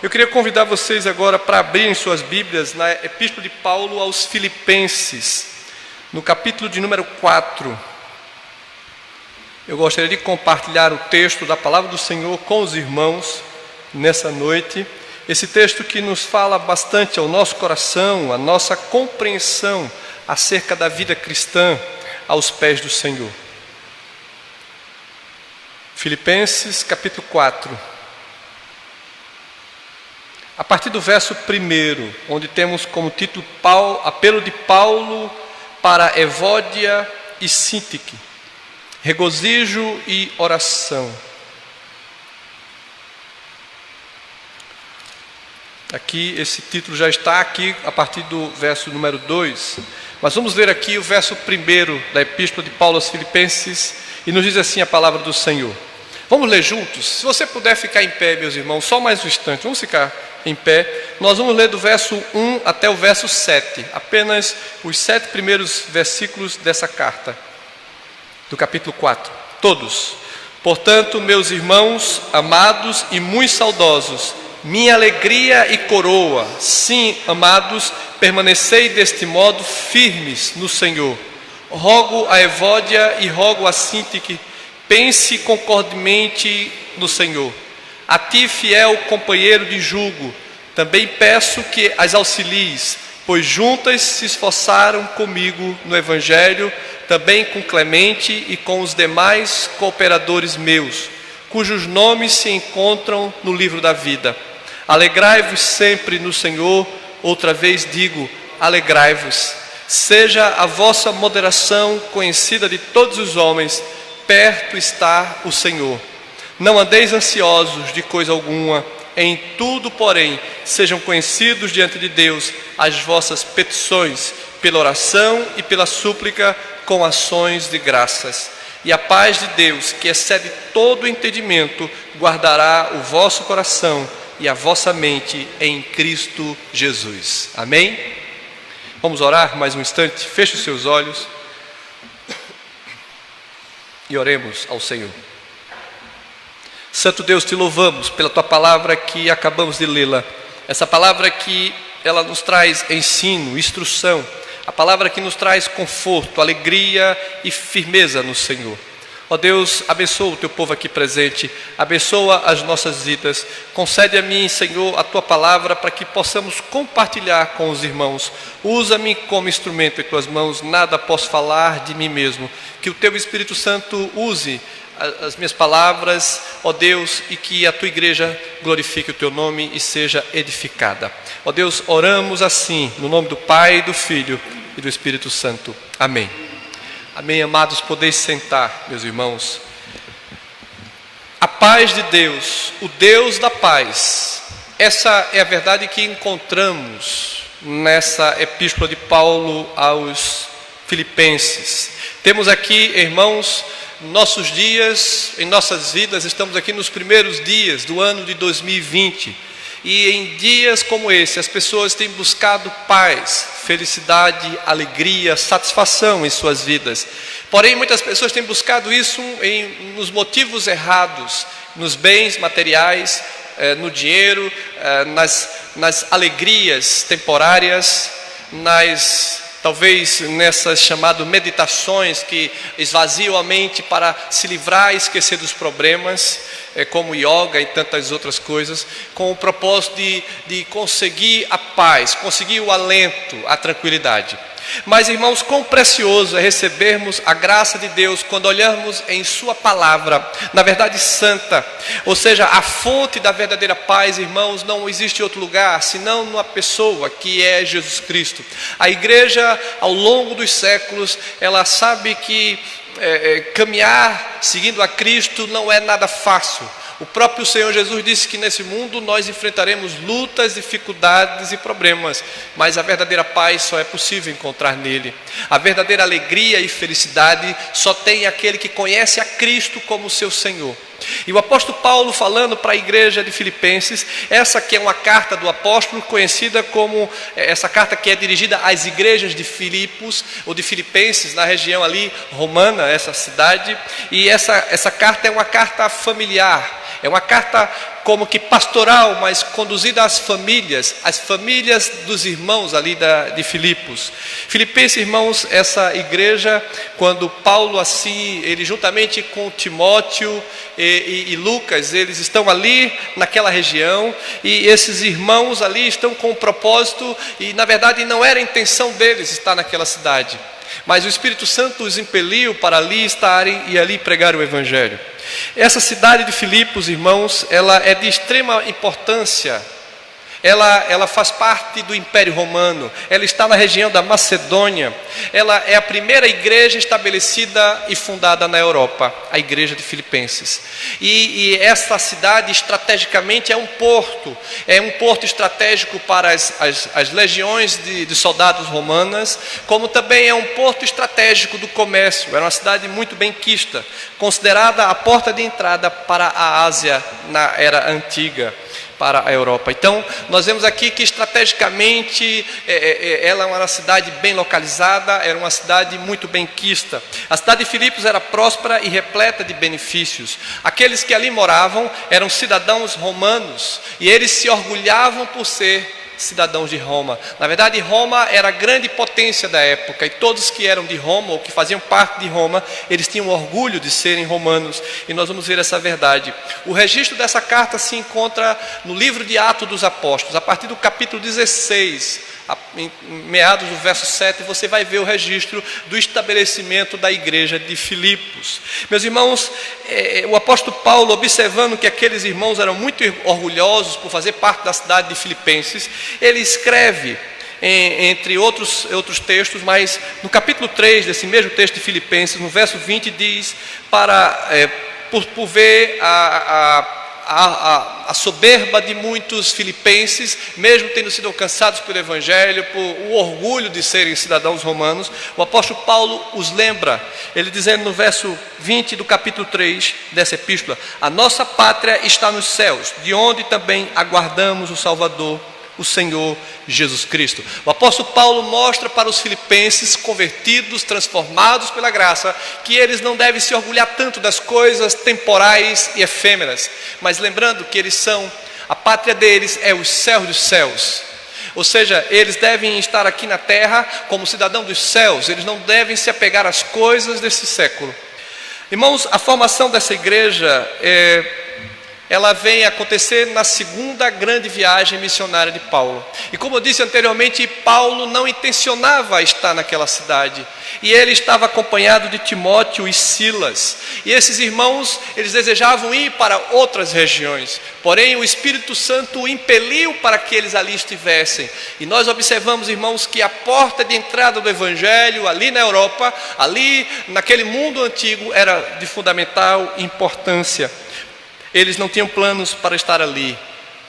Eu queria convidar vocês agora para abrirem suas Bíblias na Epístola de Paulo aos Filipenses, no capítulo de número 4. Eu gostaria de compartilhar o texto da Palavra do Senhor com os irmãos nessa noite. Esse texto que nos fala bastante ao nosso coração, a nossa compreensão acerca da vida cristã aos pés do Senhor. Filipenses capítulo 4. A partir do verso 1, onde temos como título apelo de Paulo para Evódia e Síntique, regozijo e oração. Aqui, esse título já está aqui a partir do verso número 2, mas vamos ler aqui o verso 1 da Epístola de Paulo aos Filipenses, e nos diz assim a palavra do Senhor. Vamos ler juntos? Se você puder ficar em pé, meus irmãos, só mais um instante, vamos ficar em pé. Nós vamos ler do verso 1 até o verso 7, apenas os 7 primeiros versículos dessa carta, do capítulo 4, todos. Portanto, meus irmãos, amados e muito saudosos, minha alegria e coroa, sim, amados, permanecei deste modo firmes no Senhor. Rogo a Evódia e rogo a Síntique, pense concordemente no Senhor. A ti, fiel companheiro de jugo, também peço que as auxilies, pois juntas se esforçaram comigo no Evangelho, também com Clemente e com os demais cooperadores meus, cujos nomes se encontram no livro da vida. Alegrai-vos sempre no Senhor, outra vez digo, alegrai-vos. Seja a vossa moderação conhecida de todos os homens, perto está o Senhor. Não andeis ansiosos de coisa alguma, em tudo, porém, sejam conhecidos diante de Deus as vossas petições, pela oração e pela súplica, com ações de graças. E a paz de Deus, que excede todo o entendimento, guardará o vosso coração e a vossa mente em Cristo Jesus. Amém? Vamos orar mais um instante? Feche os seus olhos e oremos ao Senhor. Santo Deus, te louvamos pela tua palavra que acabamos de lê-la. Essa palavra que ela nos traz ensino, instrução. A palavra que nos traz conforto, alegria e firmeza no Senhor. Ó Deus, abençoa o teu povo aqui presente. Abençoa as nossas vidas. Concede a mim, Senhor, a tua palavra para que possamos compartilhar com os irmãos. Usa-me como instrumento em tuas mãos. Nada posso falar de mim mesmo. Que o teu Espírito Santo use as minhas palavras, ó Deus, e que a tua igreja glorifique o teu nome e seja edificada. Ó Deus, oramos assim, no nome do Pai, do Filho e do Espírito Santo. Amém. Amém, amados, podeis sentar, meus irmãos. A paz de Deus, o Deus da paz, essa é a verdade que encontramos nessa epístola de Paulo aos Filipenses. Temos aqui, irmãos, nossos dias, em nossas vidas, estamos aqui nos primeiros dias do ano de 2020. E em dias como esse, as pessoas têm buscado paz, felicidade, alegria, satisfação em suas vidas. Porém, muitas pessoas têm buscado isso nos motivos errados, nos bens materiais, no dinheiro, nas alegrias temporárias, talvez nessas chamadas meditações que esvaziam a mente para se livrar e esquecer dos problemas, como yoga e tantas outras coisas, com o propósito de conseguir a paz, conseguir o alento, a tranquilidade. Mas, irmãos, quão precioso é recebermos a graça de Deus quando olhamos em sua palavra, na verdade santa, ou seja, a fonte da verdadeira paz, irmãos, não existe outro lugar senão numa pessoa que é Jesus Cristo. A igreja, ao longo dos séculos, ela sabe que caminhar seguindo a Cristo não é nada fácil. O próprio Senhor Jesus disse que nesse mundo nós enfrentaremos lutas, dificuldades e problemas, mas a verdadeira paz só é possível encontrar nele. A verdadeira alegria e felicidade só tem aquele que conhece a Cristo como seu Senhor. E o apóstolo Paulo, falando para a igreja de Filipenses, essa que é uma carta do apóstolo, conhecida como essa carta que é dirigida às igrejas de Filipos, ou de Filipenses, na região ali romana, essa cidade. E essa carta é uma carta familiar, É uma carta como que pastoral, mas conduzida às famílias dos irmãos ali de Filipos. Filipenses, irmãos, essa igreja, quando Paulo assim, ele juntamente com Timóteo e Lucas, eles estão ali naquela região, e esses irmãos ali estão com um propósito, e na verdade não era a intenção deles estar naquela cidade, mas o Espírito Santo os impeliu para ali estarem e ali pregar o Evangelho. Essa cidade de Filipos, irmãos, ela é de extrema importância. Ela faz parte do Império Romano, ela está na região da Macedônia, ela é a primeira igreja estabelecida e fundada na Europa, a igreja de Filipenses. E essa cidade estrategicamente é um porto estratégico para as legiões de soldados romanas, como também é um porto estratégico do comércio. Era uma cidade muito bem quista, considerada a porta de entrada para a Ásia na era antiga, para a Europa. Então, nós vemos aqui que estrategicamente ela é uma cidade bem localizada, era uma cidade muito bem quista. A cidade de Filipos era próspera e repleta de benefícios. Aqueles que ali moravam eram cidadãos romanos, e eles se orgulhavam por ser cidadãos de Roma. Na verdade, Roma era a grande potência da época, e todos que eram de Roma, ou que faziam parte de Roma, eles tinham orgulho de serem romanos, e nós vamos ver essa verdade. O registro dessa carta se encontra no livro de Atos dos Apóstolos, a partir do capítulo 16, em meados do verso 7, você vai ver o registro do estabelecimento da igreja de Filipos. Meus irmãos, o apóstolo Paulo, observando que aqueles irmãos eram muito orgulhosos por fazer parte da cidade de Filipenses, ele escreve, entre outros textos, mas no capítulo 3 desse mesmo texto de Filipenses, no verso 20, diz, por ver a soberba de muitos filipenses, mesmo tendo sido alcançados pelo Evangelho, por o orgulho de serem cidadãos romanos, o apóstolo Paulo os lembra, ele dizendo no verso 20 do capítulo 3 dessa epístola: a nossa pátria está nos céus, de onde também aguardamos o Salvador, o Senhor Jesus Cristo. O apóstolo Paulo mostra para os filipenses convertidos, transformados pela graça, que eles não devem se orgulhar tanto das coisas temporais e efêmeras, mas lembrando que a pátria deles é os céus dos céus. Ou seja, eles devem estar aqui na terra como cidadão dos céus, eles não devem se apegar às coisas desse século. Irmãos, a formação dessa igreja ela vem acontecer na segunda grande viagem missionária de Paulo. E como eu disse anteriormente, Paulo não intencionava estar naquela cidade, e ele estava acompanhado de Timóteo e Silas, e esses irmãos, eles desejavam ir para outras regiões, porém o Espírito Santo o impeliu para que eles ali estivessem. E nós observamos, irmãos, que a porta de entrada do Evangelho ali na Europa, ali naquele mundo antigo, era de fundamental importância. Eles não tinham planos para estar ali,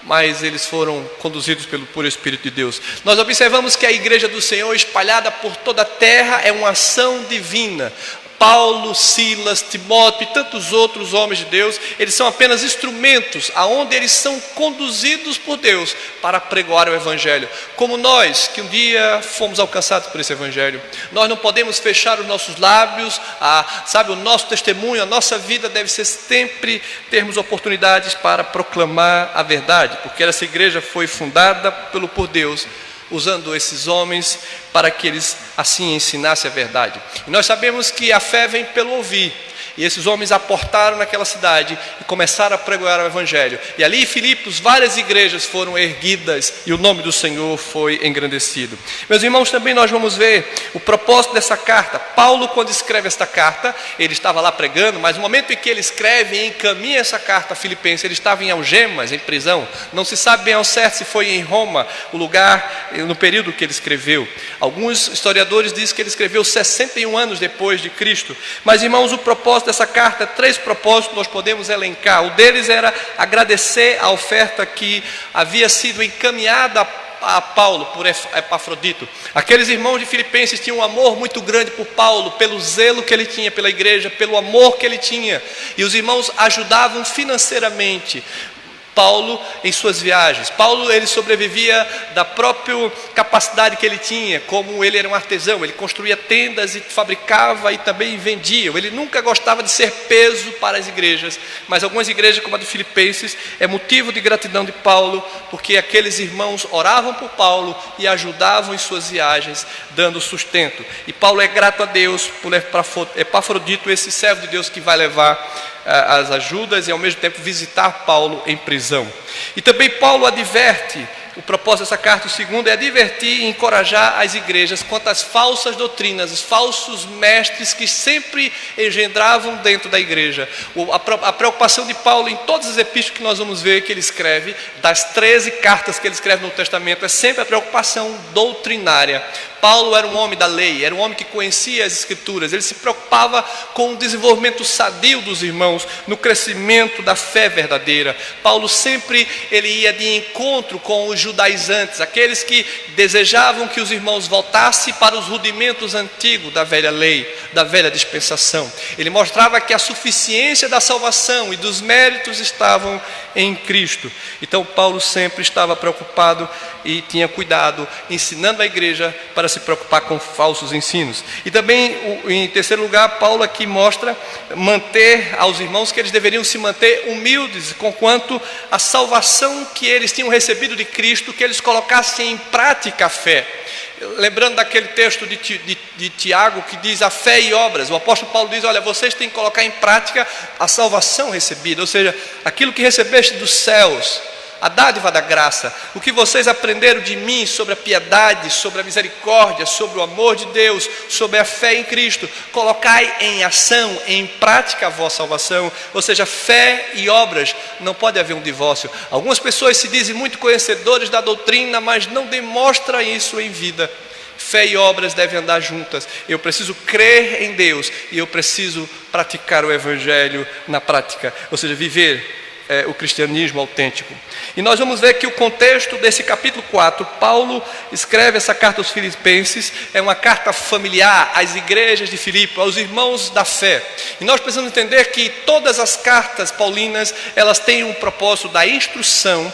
mas eles foram conduzidos pelo puro Espírito de Deus. Nós observamos que a igreja do Senhor, espalhada por toda a terra, é uma ação divina. Paulo, Silas, Timóteo e tantos outros homens de Deus, eles são apenas instrumentos aonde eles são conduzidos por Deus para pregoar o Evangelho. Como nós, que um dia fomos alcançados por esse Evangelho, nós não podemos fechar os nossos lábios, o nosso testemunho, a nossa vida deve ser sempre termos oportunidades para proclamar a verdade, porque essa igreja foi fundada por Deus, usando esses homens para que eles assim ensinassem a verdade. E nós sabemos que a fé vem pelo ouvir, e esses homens aportaram naquela cidade e começaram a pregoar o Evangelho. E ali em Filipos várias igrejas foram erguidas e o nome do Senhor foi engrandecido. Meus irmãos, também nós vamos ver o propósito dessa carta. Paulo, quando escreve esta carta, ele estava lá pregando, mas no momento em que ele escreve e encaminha essa carta a Filipenses, ele estava em algemas, em prisão. Não se sabe bem ao certo se foi em Roma, o lugar, no período que ele escreveu. Alguns historiadores dizem que ele escreveu 61 anos depois de Cristo. Mas, irmãos, o propósito dessa carta, 3 propósitos nós podemos elencar. O deles era agradecer a oferta que havia sido encaminhada a Paulo por Epafrodito. Aqueles irmãos de Filipenses tinham um amor muito grande por Paulo, pelo zelo que ele tinha pela igreja, pelo amor que ele tinha, e os irmãos ajudavam financeiramente Paulo em suas viagens. Paulo, ele sobrevivia da própria capacidade que ele tinha, como ele era um artesão, ele construía tendas e fabricava e também vendia. Ele nunca gostava de ser peso para as igrejas, mas algumas igrejas, como a de Filipenses, é motivo de gratidão de Paulo, porque aqueles irmãos oravam por Paulo e ajudavam em suas viagens, dando sustento. E Paulo é grato a Deus por Epafrodito, esse servo de Deus que vai levar as ajudas e ao mesmo tempo visitar Paulo em prisão. E também Paulo adverte, o propósito dessa carta, o segundo, é advertir e encorajar as igrejas quanto às falsas doutrinas, os falsos mestres que sempre engendravam dentro da igreja. A preocupação de Paulo em todas as epístolas que nós vamos ver que ele escreve, das 13 cartas que ele escreve no Testamento, é sempre a preocupação doutrinária. Paulo era um homem da lei, era um homem que conhecia as Escrituras, ele se preocupava com o desenvolvimento sadio dos irmãos, no crescimento da fé verdadeira. Paulo sempre ele ia de encontro com os judaizantes, aqueles que desejavam que os irmãos voltassem para os rudimentos antigos da velha lei, da velha dispensação. Ele mostrava que a suficiência da salvação e dos méritos estavam em Cristo. Então Paulo sempre estava preocupado e tinha cuidado, ensinando a igreja para se preocupar com falsos ensinos. E também, em terceiro lugar, Paulo aqui mostra manter aos irmãos que eles deveriam se manter humildes, conquanto a salvação que eles tinham recebido de Cristo, que eles colocassem em prática a fé. Lembrando daquele texto de Tiago que diz a fé e obras, o apóstolo Paulo diz, olha, vocês têm que colocar em prática a salvação recebida, ou seja, aquilo que recebeste dos céus, a dádiva da graça, o que vocês aprenderam de mim sobre a piedade, sobre a misericórdia, sobre o amor de Deus, sobre a fé em Cristo, colocai em ação, em prática a vossa salvação. Ou seja, fé e obras, não pode haver um divórcio. Algumas pessoas se dizem muito conhecedores da doutrina, mas não demonstram isso em vida. Fé e obras devem andar juntas. Eu preciso crer em Deus e eu preciso praticar o Evangelho na prática, ou seja, viver o cristianismo autêntico. E nós vamos ver que o contexto desse capítulo 4, Paulo escreve essa carta aos Filipenses, é uma carta familiar às igrejas de Filipe, aos irmãos da fé. E nós precisamos entender que todas as cartas paulinas, elas têm um propósito da instrução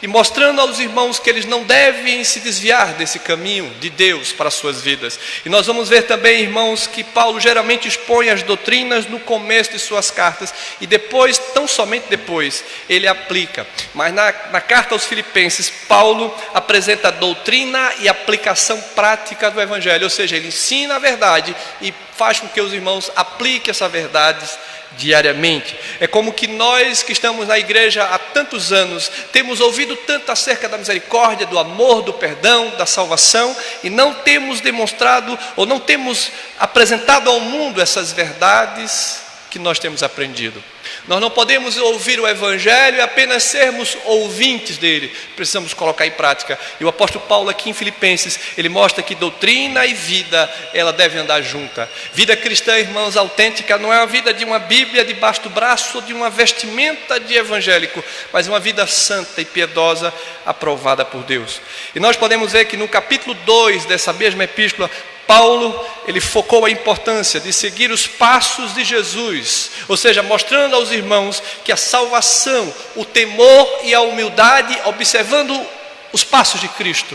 e mostrando aos irmãos que eles não devem se desviar desse caminho de Deus para as suas vidas. E nós vamos ver também, irmãos, que Paulo geralmente expõe as doutrinas no começo de suas cartas e depois, tão somente depois, ele aplica. Mas na carta aos Filipenses, Paulo apresenta a doutrina e aplicação prática do Evangelho, ou seja, ele ensina a verdade e faz com que os irmãos apliquem essa verdade diariamente. É como que nós que estamos na igreja há tantos anos temos ouvido tanto acerca da misericórdia, do amor, do perdão, da salvação e não temos demonstrado ou não temos apresentado ao mundo essas verdades que nós temos aprendido. Nós não podemos ouvir o Evangelho e apenas sermos ouvintes dele, precisamos colocar em prática. E o apóstolo Paulo aqui em Filipenses, ele mostra que doutrina e vida, ela deve andar junta. Vida cristã, irmãos, autêntica, não é a vida de uma Bíblia debaixo do braço ou de uma vestimenta de evangélico, mas uma vida santa e piedosa, aprovada por Deus. E nós podemos ver que no capítulo 2 dessa mesma epístola, Paulo, ele focou a importância de seguir os passos de Jesus, ou seja, mostrando aos irmãos que a salvação, o temor e a humildade, observando os passos de Cristo.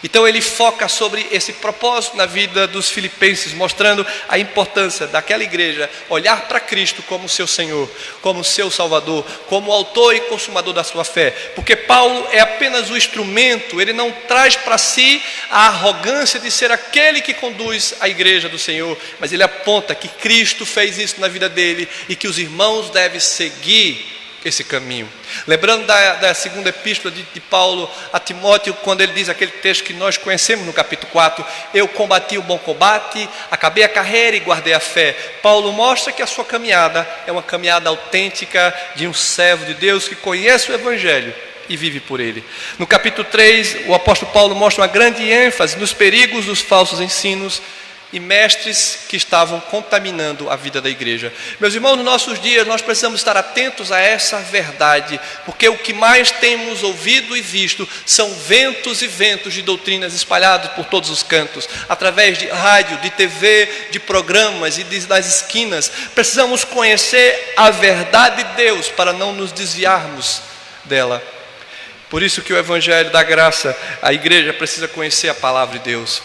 Então ele foca sobre esse propósito na vida dos filipenses, mostrando a importância daquela igreja olhar para Cristo como seu Senhor, como seu Salvador, como autor e consumador da sua fé. Porque Paulo é apenas o instrumento, ele não traz para si a arrogância de ser aquele que conduz a igreja do Senhor, mas ele aponta que Cristo fez isso na vida dele e que os irmãos devem seguir esse caminho. Lembrando da segunda epístola de Paulo a Timóteo, quando ele diz aquele texto que nós conhecemos no capítulo 4, eu combati o bom combate, acabei a carreira e guardei a fé. Paulo mostra que a sua caminhada é uma caminhada autêntica de um servo de Deus que conhece o Evangelho e vive por ele. No capítulo 3, o apóstolo Paulo mostra uma grande ênfase nos perigos dos falsos ensinos e mestres que estavam contaminando a vida da igreja. Meus irmãos, nos nossos dias nós precisamos estar atentos a essa verdade, porque o que mais temos ouvido e visto são ventos e ventos de doutrinas espalhados por todos os cantos, através de rádio, de TV, de programas e das esquinas. Precisamos conhecer a verdade de Deus para não nos desviarmos dela. Por isso que o Evangelho da Graça, a igreja precisa conhecer a palavra de Deus.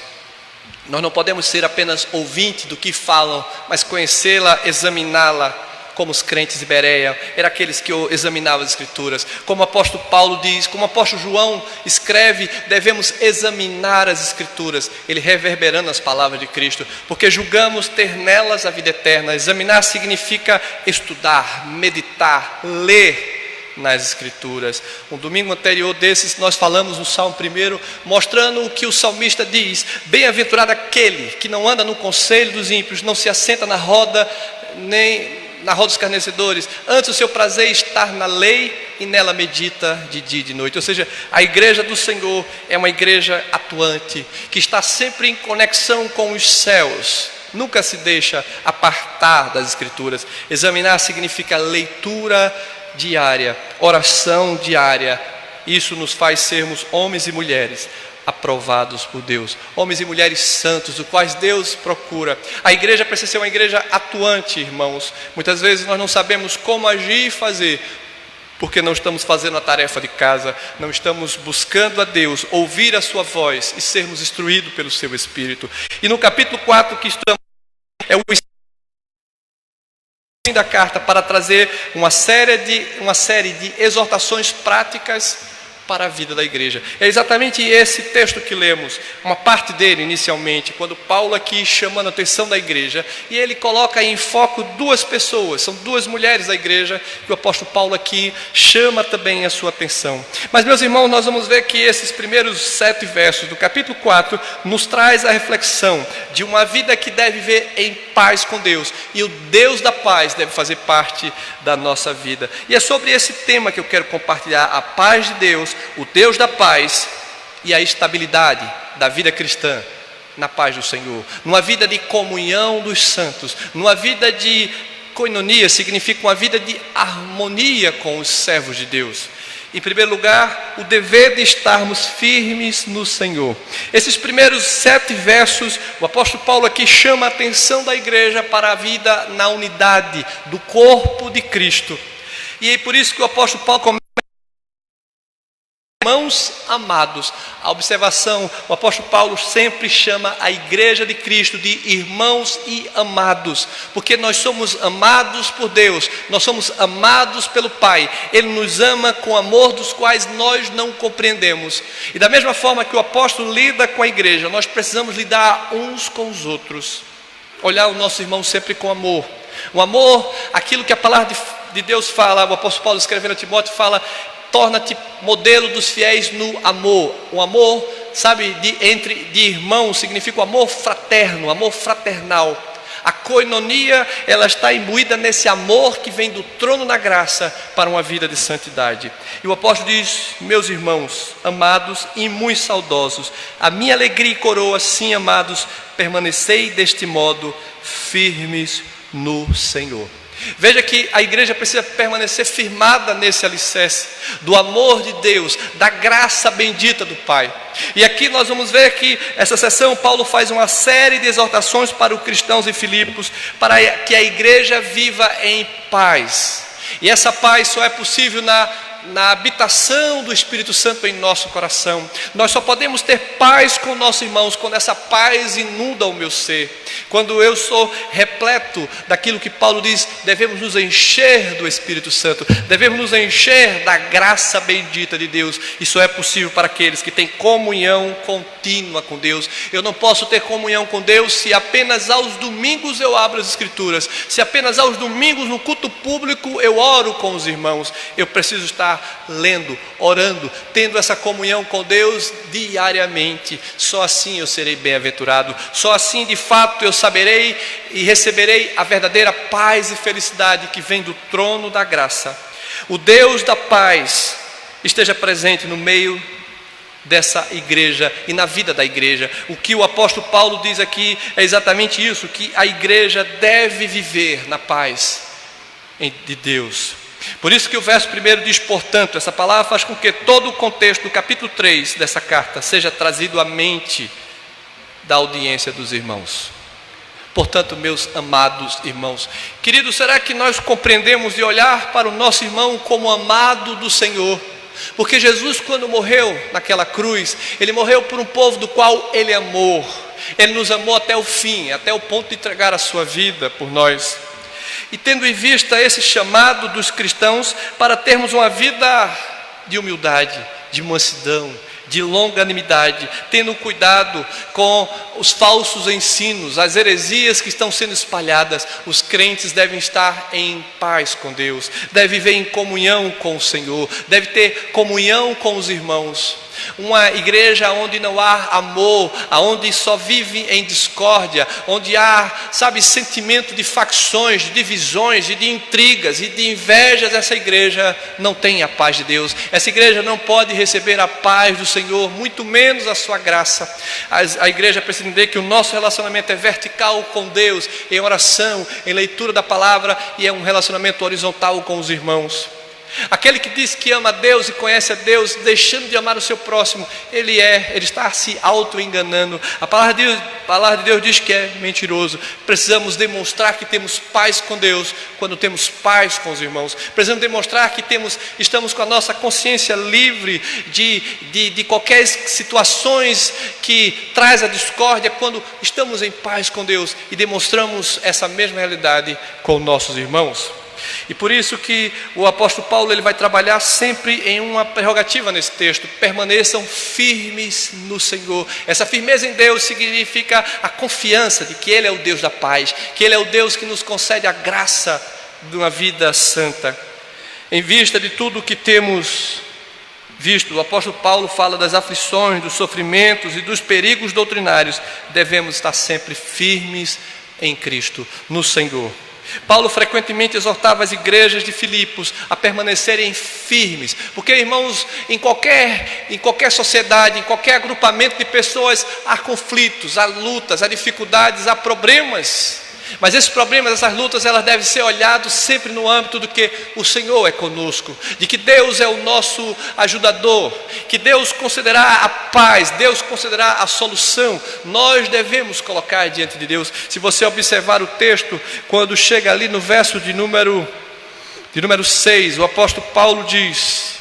Nós não podemos ser apenas ouvintes do que falam, mas conhecê-la, examiná-la, como os crentes de Bereia, eram aqueles que examinavam as Escrituras. Como o apóstolo Paulo diz, como o apóstolo João escreve, devemos examinar as Escrituras, ele reverberando as palavras de Cristo, porque julgamos ter nelas a vida eterna. Examinar significa estudar, meditar, ler nas Escrituras. Um domingo anterior desses, nós falamos no Salmo 1, mostrando o que o salmista diz: bem-aventurado aquele que não anda no conselho dos ímpios, não se assenta na roda, nem na roda dos escarnecedores, antes o seu prazer estar na lei e nela medita de dia e de noite. Ou seja, a igreja do Senhor é uma igreja atuante, que está sempre em conexão com os céus, nunca se deixa apartar das Escrituras. Examinar significa leitura diária, oração diária. Isso nos faz sermos homens e mulheres aprovados por Deus, homens e mulheres santos, os quais Deus procura. A igreja precisa ser uma igreja atuante, irmãos. Muitas vezes nós não sabemos como agir e fazer, porque não estamos fazendo a tarefa de casa, não estamos buscando a Deus, ouvir a sua voz e sermos instruídos pelo seu Espírito. E no capítulo 4 que estamos, é o fim da carta para trazer uma série de exortações práticas para a vida da igreja. É exatamente esse texto que lemos, uma parte dele inicialmente, quando Paulo aqui chamando a atenção da igreja, e ele coloca em foco duas pessoas, são duas mulheres da igreja, que o apóstolo Paulo aqui chama também a sua atenção. Mas, meus irmãos, nós vamos ver que esses primeiros 7 versos do capítulo 4 nos traz a reflexão de uma vida que deve viver em paz com Deus, e o Deus da paz deve fazer parte da nossa vida. E é sobre esse tema que eu quero compartilhar: a paz de Deus, o Deus da paz e a estabilidade da vida cristã na paz do Senhor, numa vida de comunhão dos santos, numa vida de koinonia, significa uma vida de harmonia com os servos de Deus. Em primeiro lugar, o dever de estarmos firmes no Senhor. Esses primeiros 7 versos, o apóstolo Paulo aqui chama a atenção da igreja para a vida na unidade do corpo de Cristo. E é por isso que o apóstolo Paulo começa: irmãos amados. A observação, o apóstolo Paulo sempre chama a igreja de Cristo de irmãos e amados, porque nós somos amados por Deus, nós somos amados pelo Pai. Ele nos ama com amor dos quais nós não compreendemos. E da mesma forma que o apóstolo lida com a igreja, nós precisamos lidar uns com os outros, olhar o nosso irmão sempre com amor. O amor, aquilo que a palavra de Deus fala, o apóstolo Paulo escrevendo a Timóteo fala: torna-te modelo dos fiéis no amor. O amor, sabe, de irmãos, significa o amor fraterno, amor fraternal. A koinonia, ela está imbuída nesse amor que vem do trono da graça para uma vida de santidade. E o apóstolo diz: meus irmãos, amados e muito saudosos, a minha alegria e coroa, sim, amados, permanecei deste modo firmes no Senhor. Veja que a igreja precisa permanecer firmada nesse alicerce do amor de Deus, da graça bendita do Pai. E aqui nós vamos ver que essa sessão Paulo faz uma série de exortações para os cristãos em Filipos, para que a igreja viva em paz. E essa paz só é possível na habitação do Espírito Santo em nosso coração. Nós só podemos ter paz com nossos irmãos quando essa paz inunda o meu ser. Quando eu sou repleto daquilo que Paulo diz, devemos nos encher do Espírito Santo, devemos nos encher da graça bendita de Deus. Isso é possível para aqueles que têm comunhão contínua com Deus. Eu não posso ter comunhão com Deus se apenas aos domingos eu abro as Escrituras, se apenas aos domingos no culto público eu oro com os irmãos. Eu preciso estar lendo, orando, tendo essa comunhão com Deus diariamente. Só assim eu serei bem-aventurado, só assim de fato eu saberei e receberei a verdadeira paz e felicidade que vem do trono da graça. O Deus da paz esteja presente no meio dessa igreja e na vida da igreja. O que o apóstolo Paulo diz aqui é exatamente isso, que a igreja deve viver na paz de Deus. Por isso que o verso 1 diz: portanto. Essa palavra faz com que todo o contexto do capítulo 3 dessa carta seja trazido à mente da audiência dos irmãos. Portanto, meus amados irmãos, queridos, será que nós compreendemos de olhar para o nosso irmão como amado do Senhor? Porque Jesus, quando morreu naquela cruz, Ele morreu por um povo do qual Ele amou. Ele nos amou até o fim, até o ponto de entregar a sua vida por nós. E tendo em vista esse chamado dos cristãos para termos uma vida de humildade, de mansidão, de longanimidade, tendo cuidado com os falsos ensinos, as heresias que estão sendo espalhadas, os crentes devem estar em paz com Deus, devem viver em comunhão com o Senhor, devem ter comunhão com os irmãos. Uma igreja onde não há amor, onde só vive em discórdia, onde há, sentimento de facções, de divisões, de intrigas e de invejas, essa igreja não tem a paz de Deus. Essa igreja não pode receber a paz do Senhor, muito menos a sua graça. A igreja precisa entender que o nosso relacionamento é vertical com Deus, em oração, em leitura da palavra, e é um relacionamento horizontal com os irmãos. Aquele que diz que ama a Deus e conhece a Deus, deixando de amar o seu próximo, ele está se auto-enganando. A palavra de Deus diz que é mentiroso. Precisamos demonstrar que temos paz com Deus quando temos paz com os irmãos. Precisamos demonstrar que estamos com a nossa consciência livre de qualquer situações que traz a discórdia, quando estamos em paz com Deus e demonstramos essa mesma realidade com nossos irmãos. E por isso que o apóstolo Paulo ele vai trabalhar sempre em uma prerrogativa nesse texto: permaneçam firmes no Senhor. Essa firmeza em Deus significa a confiança de que Ele é o Deus da paz, que Ele é o Deus que nos concede a graça de uma vida santa. Em vista de tudo o que temos visto, o apóstolo Paulo fala das aflições, dos sofrimentos e dos perigos doutrinários. Devemos estar sempre firmes em Cristo, no Senhor. Paulo frequentemente exortava as igrejas de Filipos a permanecerem firmes, porque, irmãos, em qualquer sociedade, em qualquer agrupamento de pessoas, há conflitos, há lutas, há dificuldades, há problemas. Mas esses problemas, essas lutas, elas devem ser olhadas sempre no âmbito do que o Senhor é conosco, de que Deus é o nosso ajudador, que Deus concederá a paz, Deus concederá a solução. Nós devemos colocar diante de Deus. Se você observar o texto, quando chega ali no verso de número 6, o apóstolo Paulo diz,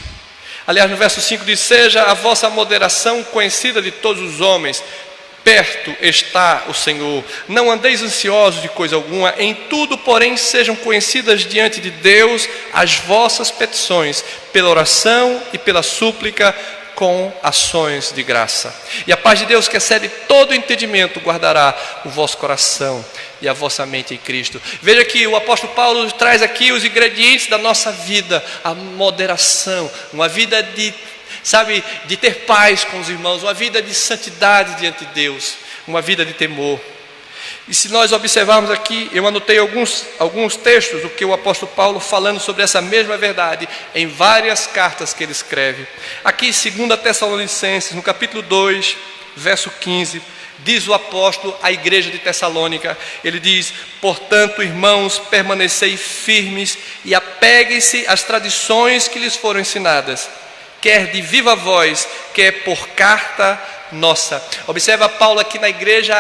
aliás no verso 5 diz: seja a vossa moderação conhecida de todos os homens, perto está o Senhor. Não andeis ansiosos de coisa alguma, em tudo, porém, sejam conhecidas diante de Deus as vossas petições, pela oração e pela súplica, com ações de graça. E a paz de Deus, que excede todo entendimento, guardará o vosso coração e a vossa mente em Cristo. Veja que o apóstolo Paulo traz aqui os ingredientes da nossa vida: a moderação, uma vida de ter paz com os irmãos, uma vida de santidade diante de Deus, uma vida de temor. E se nós observarmos aqui, eu anotei alguns textos do que o apóstolo Paulo falando sobre essa mesma verdade em várias cartas que ele escreve. Aqui, 2 Tessalonicenses, no capítulo 2, verso 15, diz o apóstolo à igreja de Tessalônica, ele diz: portanto, irmãos, permanecei firmes e apeguem-se às tradições que lhes foram ensinadas, quer de viva voz, quer por carta nossa. Observa Paulo aqui na igreja,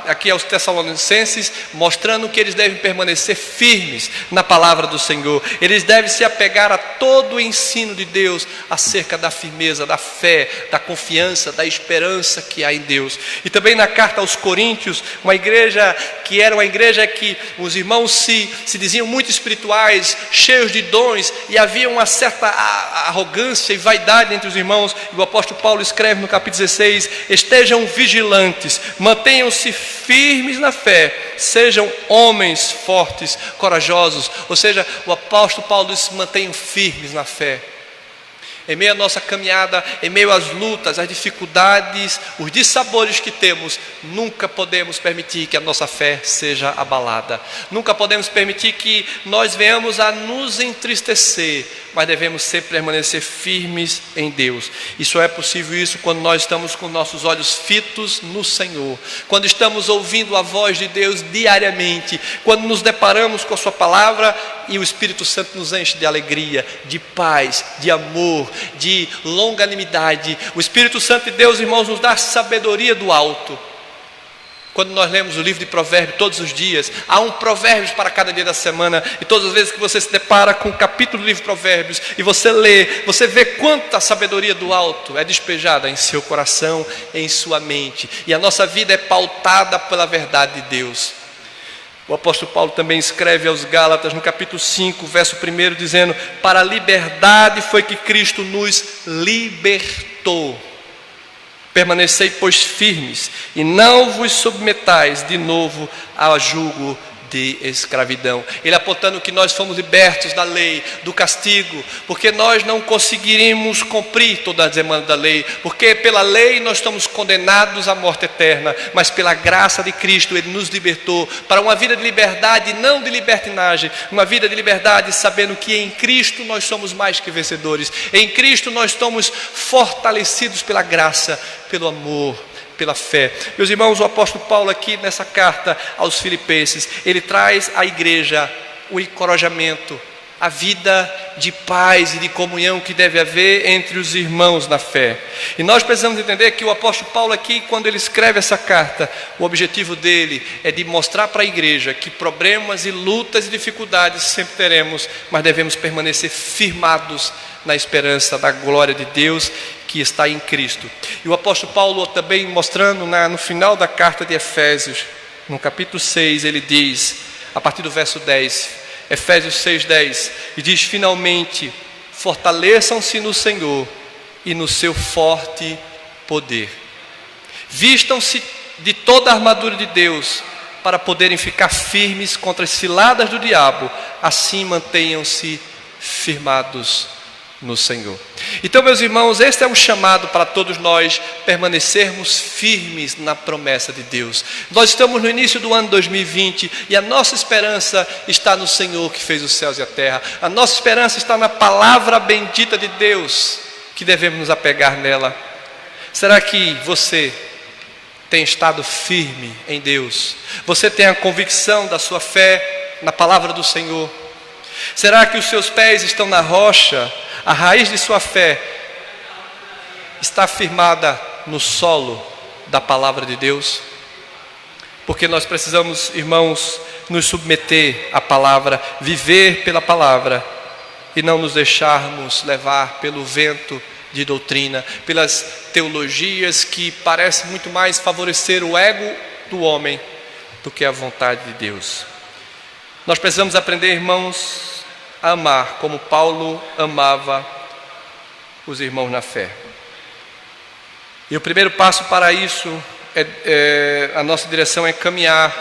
aqui aos Tessalonicenses, mostrando que eles devem permanecer firmes na palavra do Senhor. Eles devem se apegar a todo o ensino de Deus acerca da firmeza, da fé, da confiança, da esperança que há em Deus. E também na carta aos Coríntios, uma igreja que era uma igreja que os irmãos se diziam muito espirituais, cheios de dons, e havia uma certa arrogância e vaidade entre os irmãos. E o apóstolo Paulo escreve no capítulo 16: estejam vigilantes, mantenham-se firmes na fé, sejam homens fortes, corajosos. Ou seja, o apóstolo Paulo diz: mantenham firmes na fé. Em meio à nossa caminhada, em meio às lutas, às dificuldades, os dissabores que temos, nunca podemos permitir que a nossa fé seja abalada. Nunca podemos permitir que nós venhamos a nos entristecer, mas devemos sempre permanecer firmes em Deus. E só é possível isso quando nós estamos com nossos olhos fitos no Senhor, quando estamos ouvindo a voz de Deus diariamente, quando nos deparamos com a sua palavra e o Espírito Santo nos enche de alegria, de paz, de amor, de longanimidade. O Espírito Santo de Deus, irmãos, nos dá sabedoria do alto. Quando nós lemos o livro de Provérbios todos os dias, há um Provérbios para cada dia da semana, e todas as vezes que você se depara com um capítulo do livro de Provérbios, e você lê, você vê quanta sabedoria do alto é despejada em seu coração, em sua mente, e a nossa vida é pautada pela verdade de Deus. O apóstolo Paulo também escreve aos Gálatas, no capítulo 5, verso 1, dizendo: para a liberdade foi que Cristo nos libertou. Permanecei, pois, firmes, e não vos submetais de novo ao jugo de escravidão. Ele apontando que nós fomos libertos da lei, do castigo, porque nós não conseguiríamos cumprir todas as demandas da lei, porque pela lei nós estamos condenados à morte eterna, mas pela graça de Cristo Ele nos libertou para uma vida de liberdade, não de libertinagem, uma vida de liberdade sabendo que em Cristo nós somos mais que vencedores, em Cristo nós estamos fortalecidos pela graça, pelo amor, pela fé. Meus irmãos, o apóstolo Paulo aqui nessa carta aos Filipenses, ele traz à igreja o encorajamento, a vida de paz e de comunhão que deve haver entre os irmãos na fé. E nós precisamos entender que o apóstolo Paulo aqui, quando ele escreve essa carta, o objetivo dele é de mostrar para a igreja que problemas e lutas e dificuldades sempre teremos, mas devemos permanecer firmados na esperança da glória de Deus que está em Cristo. E o apóstolo Paulo também mostrando no final da carta de Efésios, no capítulo 6, ele diz, a partir do verso 10, Efésios 6:10, e diz: finalmente, fortaleçam-se no Senhor e no seu forte poder. Vistam-se de toda a armadura de Deus, para poderem ficar firmes contra as ciladas do diabo, assim mantenham-se firmados no Senhor. Então, meus irmãos, este é um chamado para todos nós permanecermos firmes na promessa de Deus. Nós estamos no início do ano 2020 e a nossa esperança está no Senhor que fez os céus e a terra. A nossa esperança está na palavra bendita de Deus, que devemos nos apegar nela. Será que você tem estado firme em Deus? Você tem a convicção da sua fé na palavra do Senhor? Será que os seus pés estão na rocha? A raiz de sua fé está firmada no solo da palavra de Deus? Porque nós precisamos, irmãos, nos submeter à palavra, viver pela palavra e não nos deixarmos levar pelo vento de doutrina, pelas teologias que parecem muito mais favorecer o ego do homem do que a vontade de Deus. Nós precisamos aprender, irmãos, a amar como Paulo amava os irmãos na fé. E o primeiro passo para isso a nossa direção é caminhar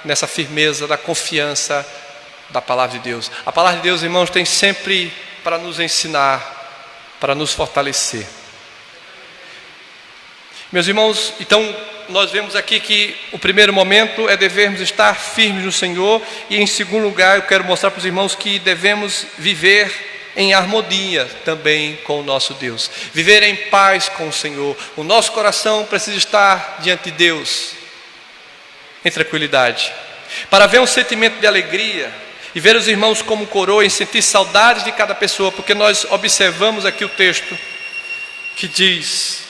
nessa firmeza da confiança da palavra de Deus. A palavra de Deus, irmãos, tem sempre para nos ensinar, para nos fortalecer. Meus irmãos, então nós vemos aqui que o primeiro momento é devermos estar firmes no Senhor, e em segundo lugar eu quero mostrar para os irmãos que devemos viver em harmonia também com o nosso Deus, viver em paz com o Senhor. O nosso coração precisa estar diante de Deus em tranquilidade, para ver um sentimento de alegria e ver os irmãos como coroa e sentir saudades de cada pessoa, porque nós observamos aqui o texto que diz,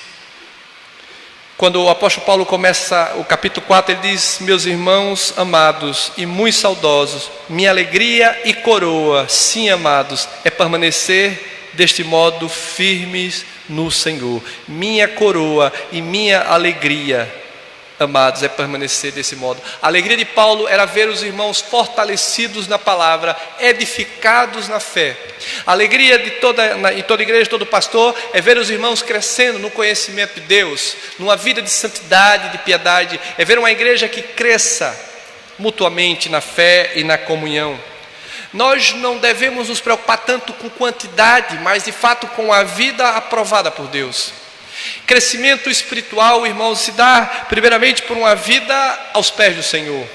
quando o apóstolo Paulo começa o capítulo 4, ele diz: meus irmãos amados e muito saudosos, minha alegria e coroa, sim, amados, é permanecer deste modo firmes no Senhor. Minha coroa e minha alegria, amados, é permanecer desse modo. A alegria de Paulo era ver os irmãos fortalecidos na palavra, edificados na fé. A alegria de toda igreja, de todo pastor, é ver os irmãos crescendo no conhecimento de Deus, numa vida de santidade, de piedade. É ver uma igreja que cresça mutuamente na fé e na comunhão. Nós não devemos nos preocupar tanto com quantidade, mas de fato com a vida aprovada por Deus. Crescimento espiritual, irmãos, se dá primeiramente por uma vida aos pés do Senhor.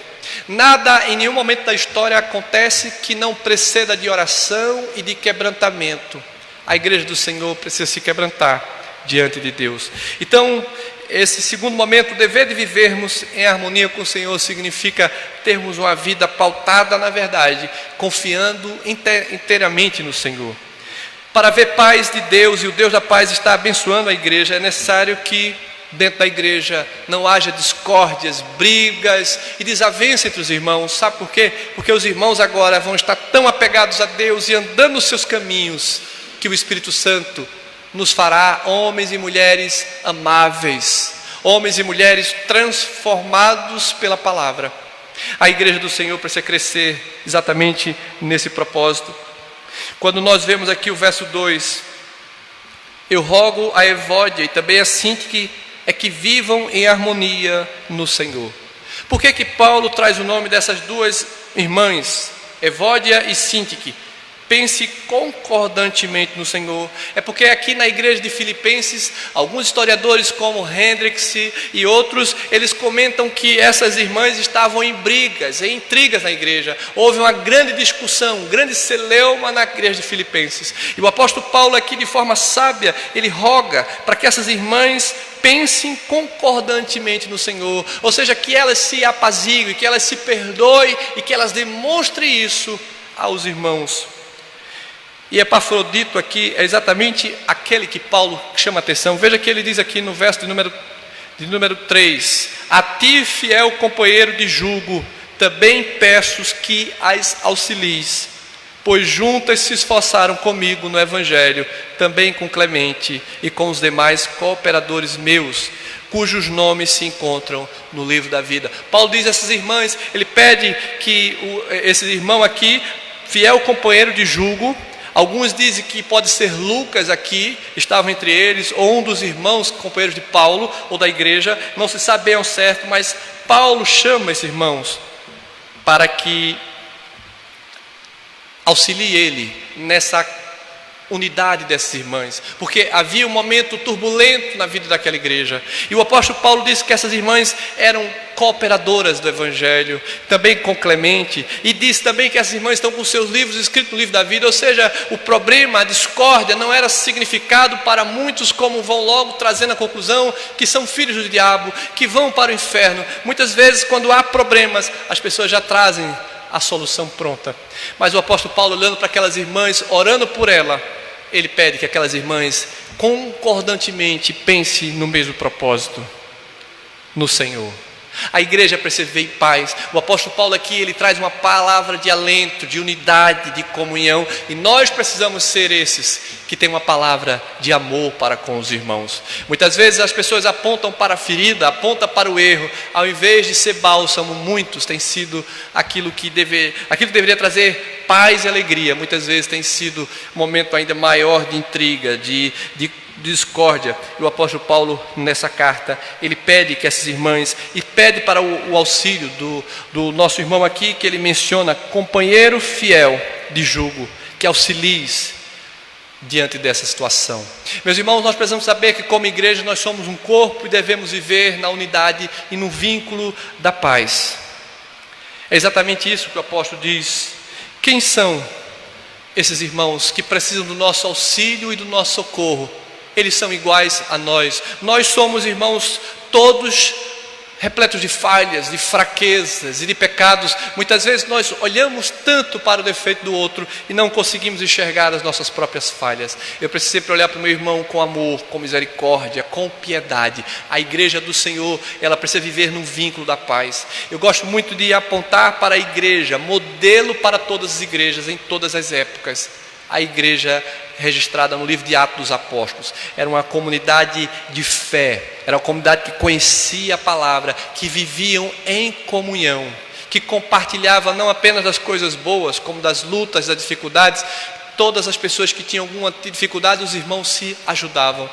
Nada em nenhum momento da história acontece que não preceda de oração e de quebrantamento. A igreja do Senhor precisa se quebrantar diante de Deus. Então, esse segundo momento, o dever de vivermos em harmonia com o Senhor, significa termos uma vida pautada na verdade, confiando inteiramente no Senhor. Para ver paz de Deus e o Deus da paz está abençoando a igreja, é necessário que dentro da igreja não haja discórdias, brigas e desavença entre os irmãos. Sabe por quê? Porque os irmãos agora vão estar tão apegados a Deus e andando nos seus caminhos, que o Espírito Santo nos fará homens e mulheres amáveis, homens e mulheres transformados pela palavra. A igreja do Senhor precisa crescer exatamente nesse propósito. Quando nós vemos aqui o verso 2, eu rogo a Evódia e também a Sintique que vivam em harmonia no Senhor. Por que Paulo traz o nome dessas duas irmãs, Evódia e Sintique? Pense concordantemente no Senhor. É porque aqui na igreja de Filipenses, alguns historiadores como Hendricks e outros, eles comentam que essas irmãs estavam em brigas, em intrigas na igreja. Houve uma grande discussão, um grande celeuma na igreja de Filipenses. E o apóstolo Paulo aqui, de forma sábia, ele roga para que essas irmãs pensem concordantemente no Senhor. Ou seja, que elas se apaziguem, que elas se perdoem e que elas demonstrem isso aos irmãos. E Epafrodito aqui é exatamente aquele que Paulo chama a atenção. Veja que ele diz aqui no verso de número 3: a ti, fiel companheiro de jugo, também peço que as auxilies, pois juntas se esforçaram comigo no Evangelho, também com Clemente e com os demais cooperadores meus, cujos nomes se encontram no livro da vida. Paulo diz a essas irmãs, ele pede que esse irmão aqui, fiel companheiro de jugo, alguns dizem que pode ser Lucas aqui, estava entre eles, ou um dos irmãos, companheiros de Paulo, ou da igreja, não se sabe bem ao certo, mas Paulo chama esses irmãos para que auxilie ele nessa unidade dessas irmãs, porque havia um momento turbulento na vida daquela igreja, e o apóstolo Paulo disse que essas irmãs eram cooperadoras do Evangelho, também com Clemente, e disse também que essas irmãs estão com seus livros escritos no livro da vida. Ou seja, o problema, a discórdia não era significado para muitos, como vão logo trazendo a conclusão, que são filhos do diabo, que vão para o inferno. Muitas vezes quando há problemas, as pessoas já trazem a solução pronta, mas o apóstolo Paulo, olhando para aquelas irmãs, orando por ela, ele pede que aquelas irmãs concordantemente pensem no mesmo propósito, no Senhor. A igreja precisa viver em paz. O apóstolo Paulo aqui, ele traz uma palavra de alento, de unidade, de comunhão, e nós precisamos ser esses que têm uma palavra de amor para com os irmãos. Muitas vezes as pessoas apontam para a ferida, apontam para o erro, ao invés de ser bálsamo. Muitos têm sido aquilo que deveria trazer paz e alegria, muitas vezes tem sido um momento ainda maior de intriga, de discórdia. E o apóstolo Paulo, nessa carta, ele pede que essas irmãs, e pede para o auxílio do nosso irmão aqui, que ele menciona, companheiro fiel de jugo, que auxilies diante dessa situação. Meus irmãos, nós precisamos saber que como igreja nós somos um corpo e devemos viver na unidade e no vínculo da paz. É exatamente isso que o apóstolo diz. Quem são esses irmãos que precisam do nosso auxílio e do nosso socorro? Eles são iguais a nós. Nós somos irmãos todos repletos de falhas, de fraquezas e de pecados. Muitas vezes nós olhamos tanto para o defeito do outro e não conseguimos enxergar as nossas próprias falhas. Eu preciso sempre olhar para o meu irmão com amor, com misericórdia, com piedade. A igreja do Senhor, ela precisa viver num vínculo da paz. Eu gosto muito de apontar para a igreja, modelo para todas as igrejas em todas as épocas. A igreja registrada no livro de Atos dos Apóstolos era uma comunidade de fé, era uma comunidade que conhecia a palavra, que viviam em comunhão, que compartilhava não apenas das coisas boas, como das lutas, das dificuldades. Todas as pessoas que tinham alguma dificuldade, os irmãos se ajudavam.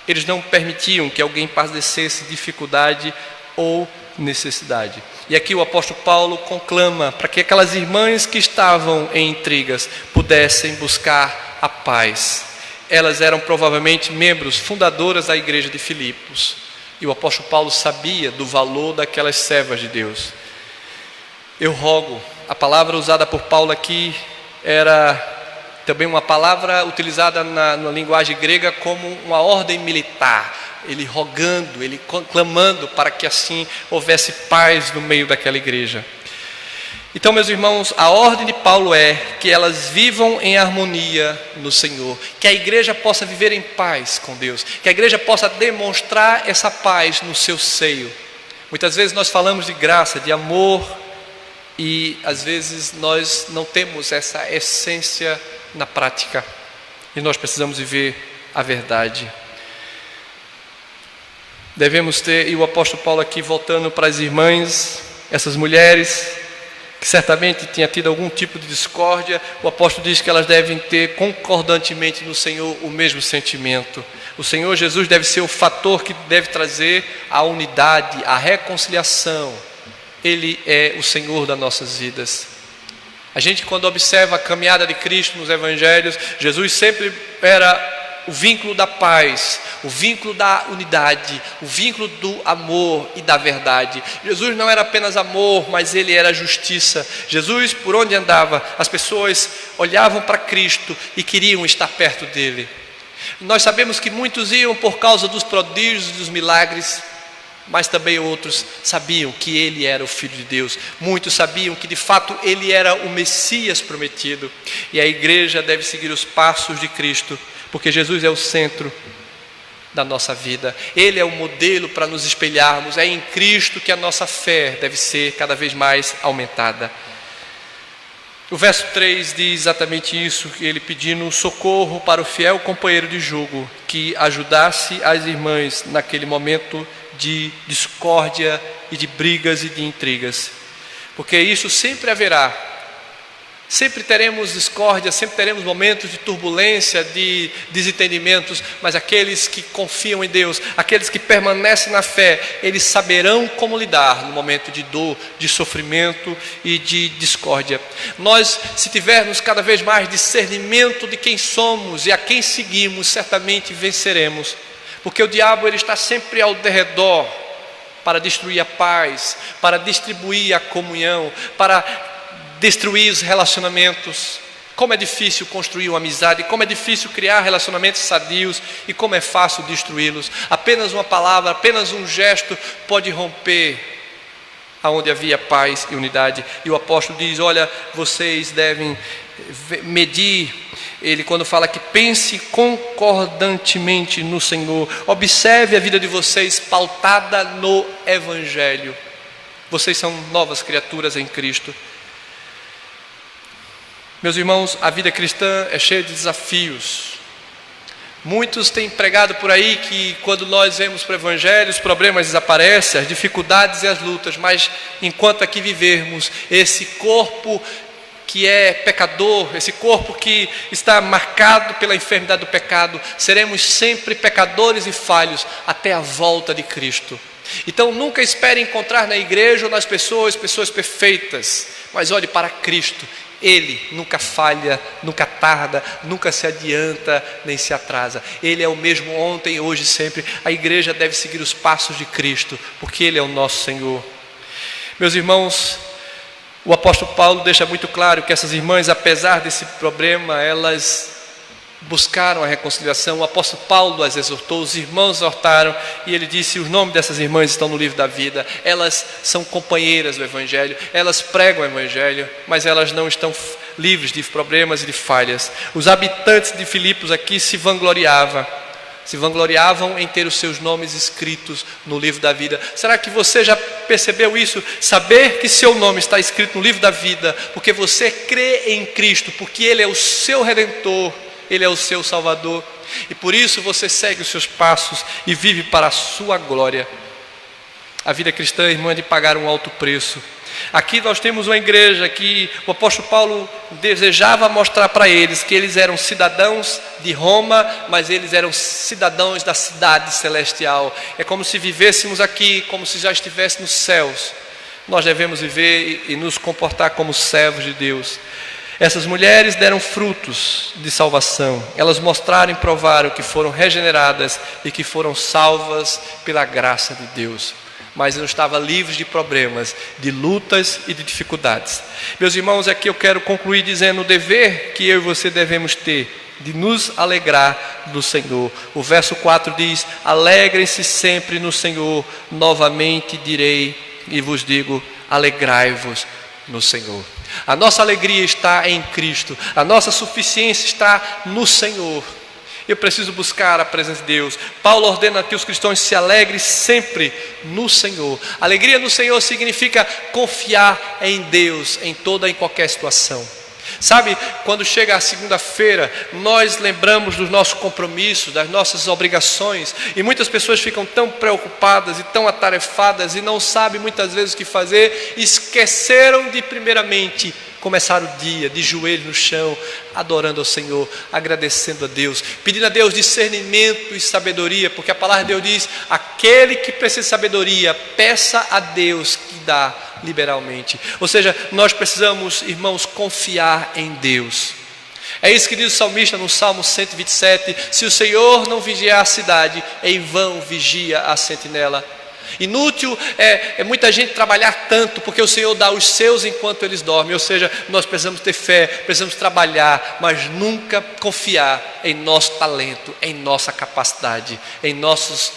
Eles não permitiam que alguém padecesse dificuldade ou necessidade. E aqui o apóstolo Paulo conclama para que aquelas irmãs que estavam em intrigas pudessem buscar a paz. Elas eram provavelmente membros fundadoras da igreja de Filipos, e o apóstolo Paulo sabia do valor daquelas servas de Deus. Eu rogo, a palavra usada por Paulo aqui era também uma palavra utilizada na linguagem grega como uma ordem militar. Ele rogando, ele clamando para que assim houvesse paz no meio daquela igreja. Então, meus irmãos, a ordem de Paulo é que elas vivam em harmonia no Senhor, que a igreja possa viver em paz com Deus, que a igreja possa demonstrar essa paz no seu seio. Muitas vezes nós falamos de graça, de amor, e às vezes nós não temos essa essência na prática, e nós precisamos viver a verdade. Devemos ter, e o apóstolo Paulo aqui voltando para as irmãs, essas mulheres que certamente tinha tido algum tipo de discórdia, o apóstolo diz que elas devem ter concordantemente no Senhor o mesmo sentimento. O Senhor Jesus deve ser o fator que deve trazer a unidade, a reconciliação. Ele é o Senhor das nossas vidas. A gente, quando observa a caminhada de Cristo nos evangelhos, Jesus sempre era o vínculo da paz, o vínculo da unidade, o vínculo do amor e da verdade. Jesus não era apenas amor, mas ele era justiça. Jesus, por onde andava, as pessoas olhavam para Cristo e queriam estar perto dele. Nós sabemos que muitos iam por causa dos prodígios e dos milagres, mas também outros sabiam que ele era o Filho de Deus. Muitos sabiam que de fato ele era o Messias prometido. E a igreja deve seguir os passos de Cristo, porque Jesus é o centro da nossa vida. Ele é o modelo para nos espelharmos. É em Cristo que a nossa fé deve ser cada vez mais aumentada. O verso 3 diz exatamente isso, ele pedindo socorro para o fiel companheiro de jugo, que ajudasse as irmãs naquele momento de discórdia e de brigas e de intrigas. Porque isso sempre haverá. Sempre teremos discórdia, sempre teremos momentos de turbulência, de desentendimentos, mas aqueles que confiam em Deus, aqueles que permanecem na fé, eles saberão como lidar no momento de dor, de sofrimento e de discórdia. Nós, se tivermos cada vez mais discernimento de quem somos e a quem seguimos, certamente venceremos, porque o diabo ele está sempre ao derredor para destruir a paz, para distribuir a comunhão, para destruir os relacionamentos. Como é difícil construir uma amizade, como é difícil criar relacionamentos sadios e como é fácil destruí-los. Apenas uma palavra, apenas um gesto pode romper aonde havia paz e unidade. E o apóstolo diz, olha, vocês devem medir. Ele quando fala que pense concordantemente no Senhor, observe a vida de vocês pautada no Evangelho. Vocês são novas criaturas em Cristo. Meus irmãos, a vida cristã é cheia de desafios. Muitos têm pregado por aí que quando nós vemos para o Evangelho, os problemas desaparecem, as dificuldades e as lutas, mas enquanto aqui vivermos, esse corpo que é pecador, esse corpo que está marcado pela enfermidade do pecado, seremos sempre pecadores e falhos até a volta de Cristo. Então nunca espere encontrar na igreja ou nas pessoas perfeitas, mas olhe para Cristo. Ele nunca falha, nunca tarda, nunca se adianta, nem se atrasa. Ele é o mesmo ontem, hoje e sempre. A igreja deve seguir os passos de Cristo, porque Ele é o nosso Senhor. Meus irmãos, o apóstolo Paulo deixa muito claro que essas irmãs, apesar desse problema, elas buscaram a reconciliação. O apóstolo Paulo as exortou, os irmãos exortaram, e ele disse, os nomes dessas irmãs estão no livro da vida. Elas são companheiras do Evangelho, elas pregam o Evangelho, mas elas não estão livres de problemas e de falhas. Os habitantes de Filipos aqui se vangloriavam em ter os seus nomes escritos no livro da vida. Será que você já percebeu isso? Saber que seu nome está escrito no livro da vida, porque você crê em Cristo, porque Ele é o seu Redentor, Ele é o seu Salvador, e por isso você segue os seus passos e vive para a sua glória. A vida cristã, irmã, é de pagar um alto preço. Aqui nós temos uma igreja que o apóstolo Paulo desejava mostrar para eles que eles eram cidadãos de Roma, mas eles eram cidadãos da cidade celestial. É como se vivêssemos aqui, como se já estivéssemos nos céus. Nós devemos viver e nos comportar como servos de Deus. Essas mulheres deram frutos de salvação. Elas mostraram e provaram que foram regeneradas e que foram salvas pela graça de Deus. Mas não estavam livres de problemas, de lutas e de dificuldades. Meus irmãos, aqui eu quero concluir dizendo o dever que eu e você devemos ter de nos alegrar no Senhor. O verso 4 diz, alegrem-se sempre no Senhor, novamente direi e vos digo, alegrai-vos. no Senhor. A nossa alegria está em Cristo, a nossa suficiência está no Senhor. Eu preciso buscar a presença de Deus. Paulo ordena que os cristãos se alegrem sempre no Senhor. Alegria no Senhor significa confiar em Deus em toda e qualquer situação. Sabe, quando chega a segunda-feira, nós lembramos dos nossos compromissos, das nossas obrigações, e muitas pessoas ficam tão preocupadas e tão atarefadas e não sabem muitas vezes o que fazer, esqueceram de primeiramente começar o dia de joelhos no chão, adorando ao Senhor, agradecendo a Deus, pedindo a Deus discernimento e sabedoria, porque a palavra de Deus diz: aquele que precisa de sabedoria, peça a Deus que dá liberalmente. Ou seja, nós precisamos, irmãos, confiar em Deus. É isso que diz o salmista no Salmo 127: se o Senhor não vigiar a cidade, em vão vigia a sentinela. Inútil é muita gente trabalhar tanto, porque o Senhor dá os seus enquanto eles dormem. Ou seja, nós precisamos ter fé, precisamos trabalhar, mas nunca confiar em nosso talento, em nossa capacidade, em nossos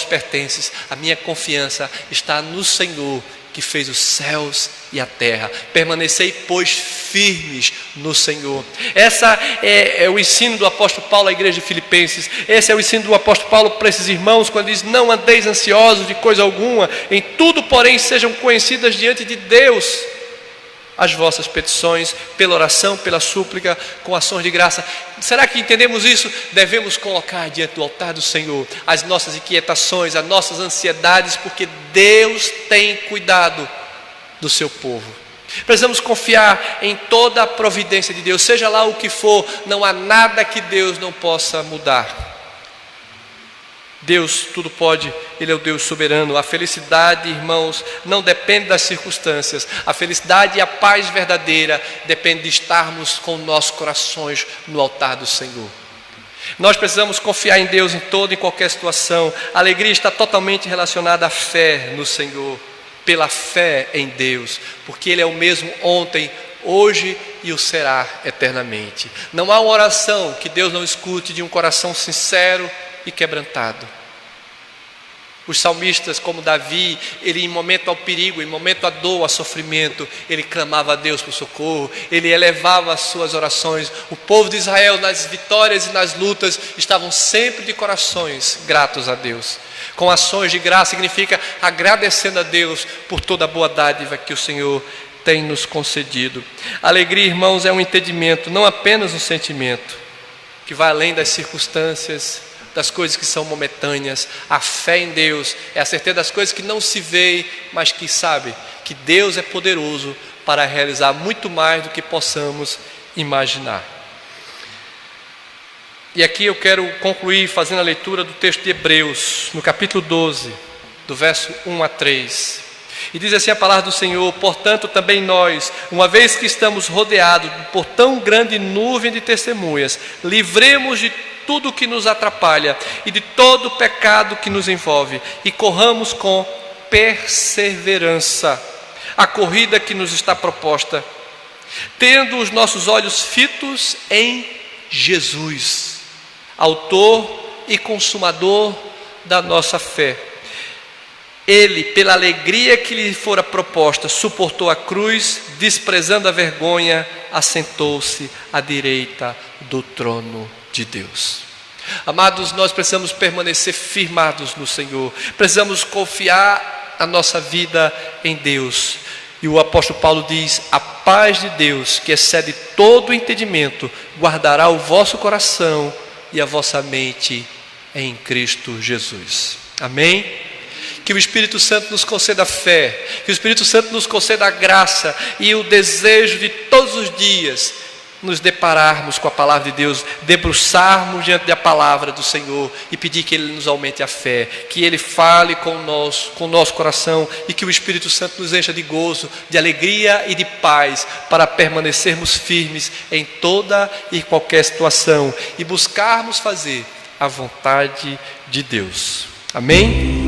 pertences. A minha confiança está no Senhor, que fez os céus e a terra. Permanecei, pois, firmes no Senhor. Essa é o ensino do apóstolo Paulo à igreja de Filipenses. Esse é o ensino do apóstolo Paulo para esses irmãos, quando diz: não andeis ansiosos de coisa alguma, em tudo, porém, sejam conhecidas diante de Deus as vossas petições, pela oração, pela súplica, com ações de graça. Será que entendemos isso? Devemos colocar diante do altar do Senhor as nossas inquietações, as nossas ansiedades, porque Deus tem cuidado do seu povo. Precisamos confiar em toda a providência de Deus, seja lá o que for. Não há nada que Deus não possa mudar. Deus tudo pode, Ele é o Deus soberano. A felicidade, irmãos, não depende das circunstâncias. A felicidade e a paz verdadeira depende de estarmos com nossos corações no altar do Senhor. Nós precisamos confiar em Deus em toda e qualquer situação. A alegria está totalmente relacionada à fé no Senhor, pela fé em Deus, porque Ele é o mesmo ontem, hoje e o será eternamente. Não há uma oração que Deus não escute de um coração sincero e quebrantado. Os salmistas, como Davi, ele em momento ao perigo, em momento à dor, a sofrimento, ele clamava a Deus por socorro, ele elevava as suas orações. O povo de Israel, nas vitórias e nas lutas, estavam sempre de corações gratos a Deus. Com ações de graça significa agradecendo a Deus por toda a boa dádiva que o Senhor tem nos concedido. Alegria, irmãos, é um entendimento, não apenas um sentimento, que vai além das circunstâncias, das coisas que são momentâneas. A fé em Deus é a certeza das coisas que não se vê, mas que sabe que Deus é poderoso para realizar muito mais do que possamos imaginar. E aqui eu quero concluir fazendo a leitura do texto de Hebreus, no capítulo 12, do verso 1 a 3. E diz assim a palavra do Senhor: portanto também nós, uma vez que estamos rodeados por tão grande nuvem de testemunhas, livremos de tudo que nos atrapalha e de todo o pecado que nos envolve, e corramos com perseverança a corrida que nos está proposta, tendo os nossos olhos fitos em Jesus, autor e consumador da nossa fé. Ele, pela alegria que lhe fora proposta, suportou a cruz, desprezando a vergonha, assentou-se à direita do trono de Deus. Amados, nós precisamos permanecer firmados no Senhor, precisamos confiar a nossa vida em Deus. E o apóstolo Paulo diz: a paz de Deus, que excede todo o entendimento, guardará o vosso coração e a vossa mente em Cristo Jesus. Amém? Que o Espírito Santo nos conceda fé, que o Espírito Santo nos conceda a graça e o desejo de todos os dias nos depararmos com a palavra de Deus, debruçarmos diante da palavra do Senhor e pedir que Ele nos aumente a fé, que Ele fale com o nosso coração e que o Espírito Santo nos encha de gozo, de alegria e de paz para permanecermos firmes em toda e qualquer situação e buscarmos fazer a vontade de Deus. Amém?